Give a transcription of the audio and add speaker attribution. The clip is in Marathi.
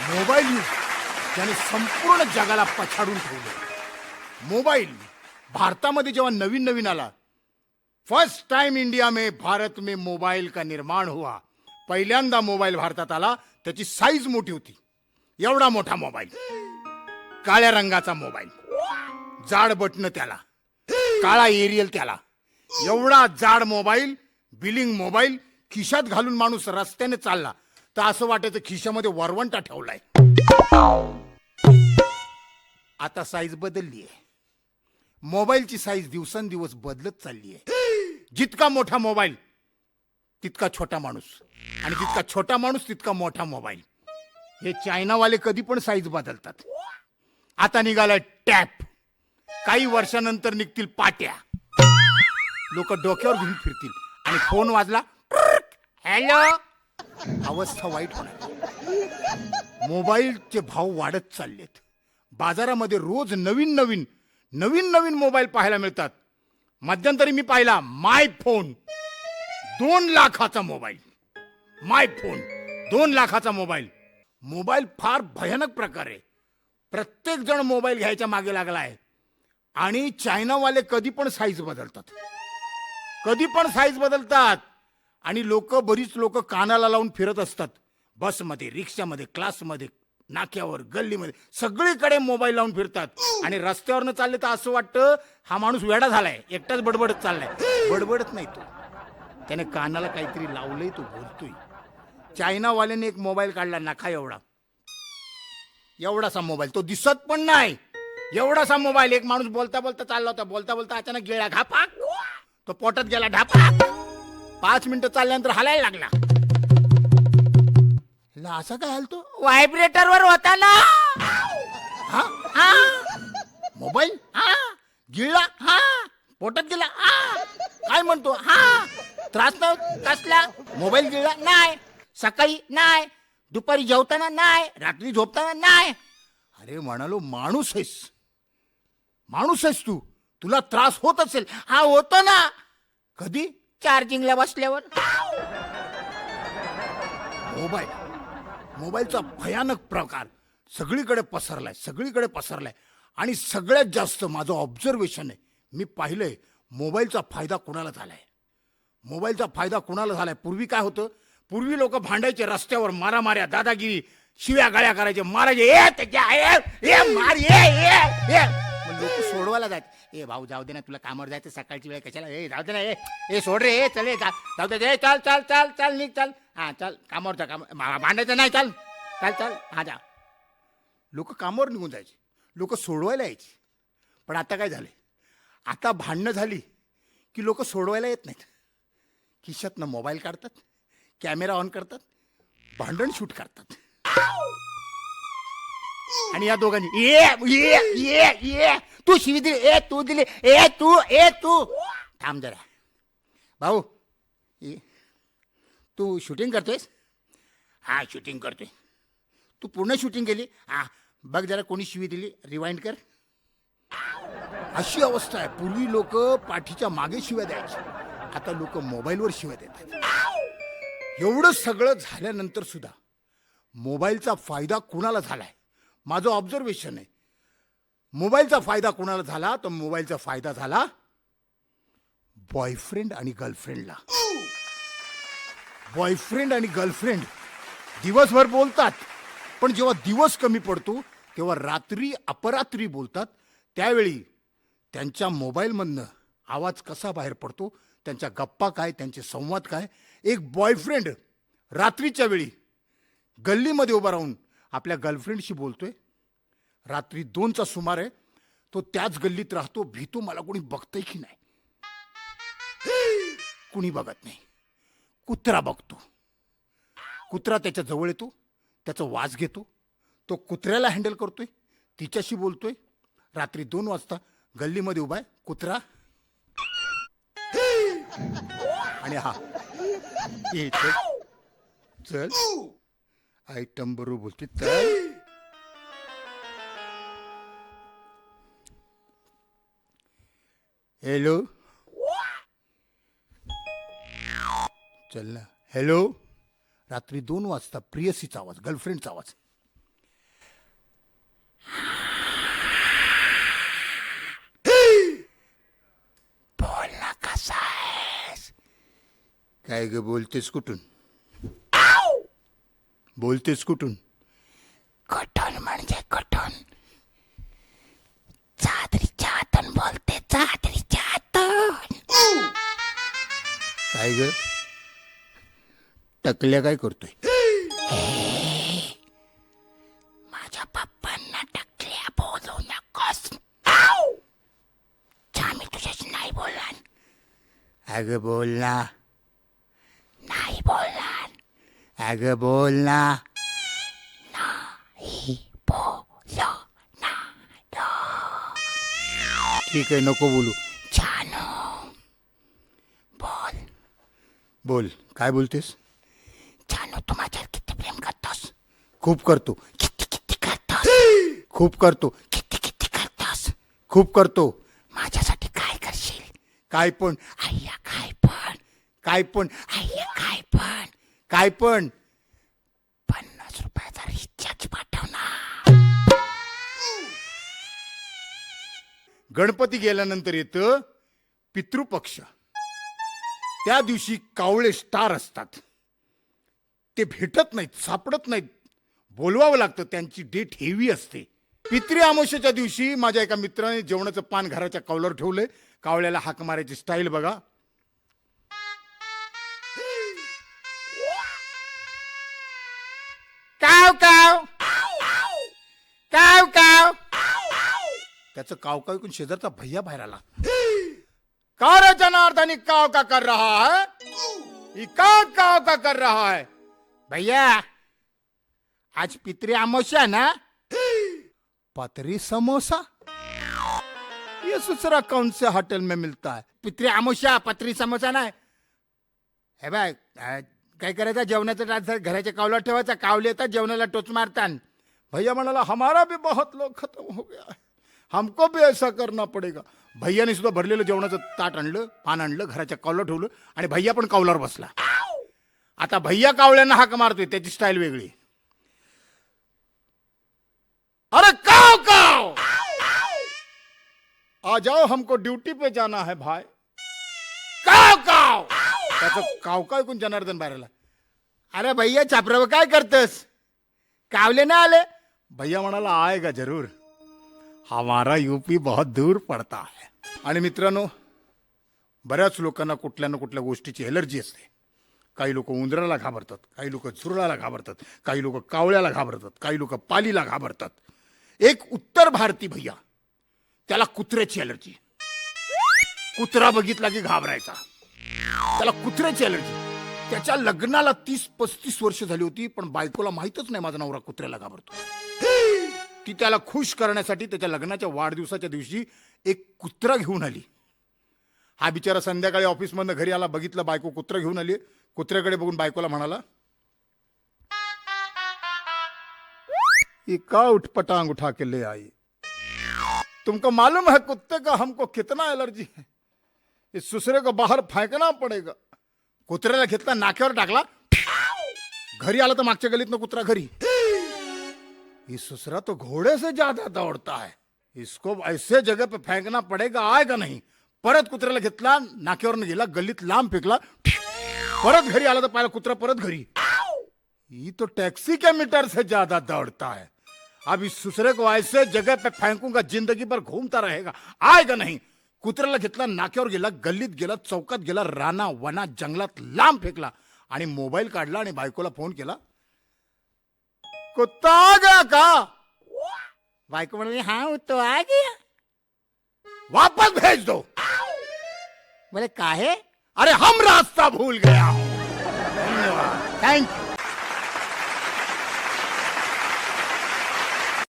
Speaker 1: मोबाईल युग त्याने संपूर्ण जगाला पछाडून ठेवलं. मोबाईल भारतामध्ये जेव्हा नवीन नवीन आला, फर्स्ट टाइम इंडिया में भारत में मोबाईल का निर्माण हुआ. पहिल्यांदा मोबाईल भारतात आला. त्याची साईज मोठी होती, एवढा मोठा मोबाईल, काळ्या रंगाचा मोबाईल, जाड बटन त्याला, काळा एरियल त्याला, एवढा जाड मोबाईल, बिलिंग मोबाईल, खिशात घालून माणूस रस्त्याने चालला तर असं वाटायचं खिशामध्ये वरवंटा ठेवलाय. आता साईज बदलली आहे. मोबाईलची साईज दिवसेंदिवस बदलत चालली आहे. जितका मोठा मोबाईल तितका छोटा माणूस, आणि जितका छोटा माणूस तितका मोठा मोबाईल. हे चायनावाले कधी पण साईज बदलतात. आता निघालाय टॅप, काही वर्षानंतर निघतील पाट्या. लोक डोक्यावर घेऊन फिरतील आणि फोन वाजला, हॅलो, अवस्था वाईट होणार. मोबाईलचे भाव वाढत चाललेत. बाजारामध्ये रोज नवीन नवीन नवीन नवीन मोबाईल पाहायला मिळतात. मध्यंतरी मी पाहिला माय फोन, 2 लाखाचा मोबाईल. माय फोन 2 लाखाचा मोबाईल. मोबाईल फार भयानक प्रकार आहे. प्रत्येक जण मोबाईल घ्यायच्या मागे लागला आहे. आणि चायनावाले कधी पण साईज बदलतात, कधी पण साईज बदलतात. आणि बरीच लोक कानाला लावून फिरत असतात. बसमध्ये, रिक्षामध्ये, क्लासमध्ये, नाक्यावर, गल्लीमध्ये, सगळीकडे मोबाईल लावून फिरतात. आणि रस्त्यावरनं चालले तर असं वाटतं हा माणूस वेडा झालाय, एकटाच बडबडत चाललाय. बडबडत नाही तो, त्याने कानाला काहीतरी लावलंय, तो बोलतोय. चायनावाल्याने एक मोबाईल काढला नखा एवढा, एवढासा मोबाईल, तो दिसत पण नाही, एवढासा मोबाईल. एक माणूस बोलता बोलता चालला होता, बोलता बोलता अचानक गिळला, घापाक, तो पोटात गेला, ढापाक. 5 मिनिटं चालल्यानंतर हलायला लागला. असं काय हलतो? व्हायब्रेटरवर होता ना. हा हा मोबाईल, हा गिळला, हा पोटात गेला, हा काय म्हणतो, हा त्रास नाही कसला, मोबाईल गिळला नाही, सकाळी नाही, दुपारी जेवताना नाही, रात्री झोपताना नाही. अरे म्हणालो, माणूस आहेस, माणूस आहेस तू, तुला त्रास होत असेल. हा होतो ना. कधी? चार्जिंगला बसल्यावर. मोबाईल, मोबाईलचा भयानक प्रकार सगळीकडे पसरलाय, सगळीकडे पसरलाय. आणि सगळ्यात जास्त माझं ऑब्झर्वेशन आहे, मी पाहिलंय, मोबाईलचा फायदा कुणाला झालाय. मोबाईलचा फायदा कुणाला झालाय. पूर्वी काय होतं, पूर्वी लोक भांडायचे रस्त्यावर, मारामाऱ्या, दादागिरी, शिव्या गाळ्या करायचे, मारायचे, मार, लोक सोडवायला जायचे. ए भाऊ जाऊ दे ना, तुला कामावर जायचं, सकाळची वेळ कशाला, जाऊ दे ना, ए सोड रे, ए चल, जाऊ दे, चल चल चल चल निघ, चल, हा चल कामावर जा, काम भांडायचं नाही, चल चल चल, हा जा. लोक कामावर निघून जायचे, लोक सोडवायला यायचे. पण आता काय झाले, आता भांडणं झाली की लोक सोडवायला येत नाहीत. खिशातनं मोबाईल काढतात, कॅमेरा ऑन करतात, भांडण शूट करतात. आणि या दोघांनी ये तू शिवी दिली, ए तू दिली, ए तू थांब जरा भाऊ, तू शूटिंग करतोयस? हा शूटिंग करतोय. तू पूर्ण शूटिंग केली? हा बघ जरा कोणी शिवी दिली, रिवाइंड कर. अशी अवस्था आहे. पूर्वी लोक पाठीच्या मागे शिव्या द्यायचे, आता लोक मोबाईलवर शिव्या देतात. एवढं सगळं झाल्यानंतर सुद्धा मोबाईलचा फायदा कुणाला झालाय, माझं ऑब्झर्वेशन आहे. मोबाईलचा फायदा कुणाला झाला, तर मोबाईलचा फायदा झाला बॉयफ्रेंड आणि गर्लफ्रेंडला. बॉयफ्रेंड आणि गर्लफ्रेंड दिवसभर बोलतात, पण जेव्हा दिवस कमी पडतो तेव्हा रात्री अपरात्री बोलतात. त्यावेळी त्यांच्या मोबाईलमधनं आवाज कसा बाहेर पडतो, त्यांच्या गप्पा काय, त्यांचे संवाद काय. एक बॉयफ्रेंड रात्रीच्या वेळी गल्लीमध्ये उभा राहून आपल्या गर्लफ्रेंडशी बोलतोय. रात्री 2चा सुमार आहे, तो त्याच गल्लीत राहतो, भीतो मला कोणी बघतंय की नाही. कुणी बघत नाही. कुत्रा बघतो, कुत्रा त्याच्या जवळ येतो, त्याचा वास घेतो, तो कुत्र्याला हँडल करतोय, तिच्याशी बोलतोय. रात्री 2 वाजता गल्लीमध्ये उभा आहे कुत्रा. आणि हा चल आयटम बरोबर बोलते, चल हॅलो, चल ना, हॅलो. रात्री 2 वाजता प्रियसीचा आवाज, गर्लफ्रेंडचा आवाज. काय ग बोलतेस कुठून? बोलतेस कुठून?
Speaker 2: कठण म्हणजे कठण. चादरीच्या हातून बोलते, चादरीच्या हातून.
Speaker 1: काय ग टकल्या काय करतोय?
Speaker 2: माझ्या पप्पांना टाकल्या बोलू नकोस. मी तुझ्याशी नाही बोलणार.
Speaker 1: अगं बोल ना,
Speaker 2: नाही बोलणार.
Speaker 1: अगं बोल ना.
Speaker 2: नाही बोलणार.
Speaker 1: ठीक आहे नको बोलू.
Speaker 2: जानू बोल.
Speaker 1: बोल काय बोलतेस?
Speaker 2: जानू तू माझ्यावर किती प्रेम करतोस?
Speaker 1: खूप करतो.
Speaker 2: किती किती करतोस?
Speaker 1: खूप करतो.
Speaker 2: किती किती करतोस?
Speaker 1: खूप करतो.
Speaker 2: माझ्यासाठी काय करशील?
Speaker 1: काय पण.
Speaker 2: अय्या काय पण.
Speaker 1: काय पण.
Speaker 2: अय्या काय पण.
Speaker 1: काय पण.
Speaker 2: 50 रुपयाचा रिचार्ज पाठव ना.
Speaker 1: गणपती गेल्यानंतर येतं पितृपक्ष. त्या दिवशी कावळे स्टार असतात, ते भेटत नाहीत, सापडत नाहीत, बोलवावं लागतं. त्यांची डेट हेवी असते. पितृ अमावस्येच्या दिवशी माझ्या एका मित्राने जेवणाचं पान घराच्या कौलावर ठेवलंय. कावळ्याला हाक मारायची स्टाईल बघा. काव काव काव काव. त्याचं काव काव ऐकून शेजारचा भैया बाहेर आला. का रे जनार्दनी काव का कर रहा है? ये काव काव का कर रहा है? भैया आज पितृ अमावस्या ना, पतरी समोसा ये दूसरा कौन से होटल में मिलता है? पितृ अमावस्या पतरी समोसा नाही. हे बाय काय करायचं, जेवणाचं ताट घराच्या कावला ठेवायचा. कावले येतात जेवणाला टोच मारतात. भैया म्हणाला हमारा भी बहुत लोग खत्म हो गया है, हमको भी ऐसा करना पडेगा. भैयाने सुद्धा भरलेलं जेवणाचं ताट आणलं, पान आणलं, घराच्या कावला ठेवलं आणि भैया पण कावलावर बसला. आता भैया कावल्यांना हाक मारतोय, त्याची स्टाईल वेगळी. अरे काव काव, आ जाओ हमको ड्यूटी पे जाना है भाई. काव काव. त्याचं काव काय ऐकून जनार्दन बाहेर आला. अरे भैया छापराव काय करतस? कावले ना आले? भैया म्हणाला आएगा जरूर, हमारा यूपी बहुत दूर पडता है. आणि मित्रांनो, बऱ्याच लोकांना कुठल्या ना कुठल्या गोष्टीची एलर्जी असते. काही लोक उंदराला घाबरतात, काही लोक झुरळाला घाबरतात, काही लोक कावळ्याला घाबरतात, काही लोक पालीला घाबरतात. एक उत्तर भारतीय भैया, त्याला कुत्र्याची एलर्जी. कुत्रा बघितला की घाबरायचा. त्याला कुत्र्याची एलर्जी. त्याच्या लग्नाला 30-35 वर्ष झाली होती, पण बायकोला माहीतच नाही माझा नवरा कुत्र्याला घाबरतो. ती त्याला खुश करण्यासाठी त्याच्या लग्नाच्या वाढदिवसाच्या दिवशी एक कुत्रा घेऊन आली. हा बिचारा संध्याकाळी ऑफिसमधनं घरी आला, बघितलं बायको कुत्रा घेऊन आली. कुत्र्याकडे बघून बायकोला म्हणाला, ये का उठपटांग उठा के ले आई? तुमको मालूम है कुत्ते का हमको कितना एलर्जी है, इस सुसरे को बाहर फेंकना पड़ेगा. कुत्र्याला घेतला, नाक्यावर टाकला, घरी आला तर मागच्या गलीतनं कुत्रा घरी. ये सुसरा तो घोड़े से ज्यादा दौड़ता है, इसको ऐसे जगह पे फेंकना पड़ेगा, आएगा नहीं. परत कुत्र्याला घेतला, नाक्यावर गेला, गल्लीत लांब फेकला, परत घरी आला तर पाहिला कुत्रा परत घरी. ये तो टैक्सी के मीटर से ज्यादा दौड़ता है, अब इस सुसरे को ऐसे जगह पे फेंकूंगा, जिंदगी भर घूमता रहेगा, आएगा नहीं. कुत्र्याला घेतला, नाक्यावर गेला, गल्लीत गेला, चौकात गेला, राना वना जंगलात लांब फेकला आणि मोबाईल काढला आणि बायकोला फोन केला. कुत्ता आ गया का? बायको म्हणाली हाँ तो आ गया, वापस भेज दो. बोले काहे? अरे हम रास्ता भूल गया हूं. धन्यवाद, थैंक यू.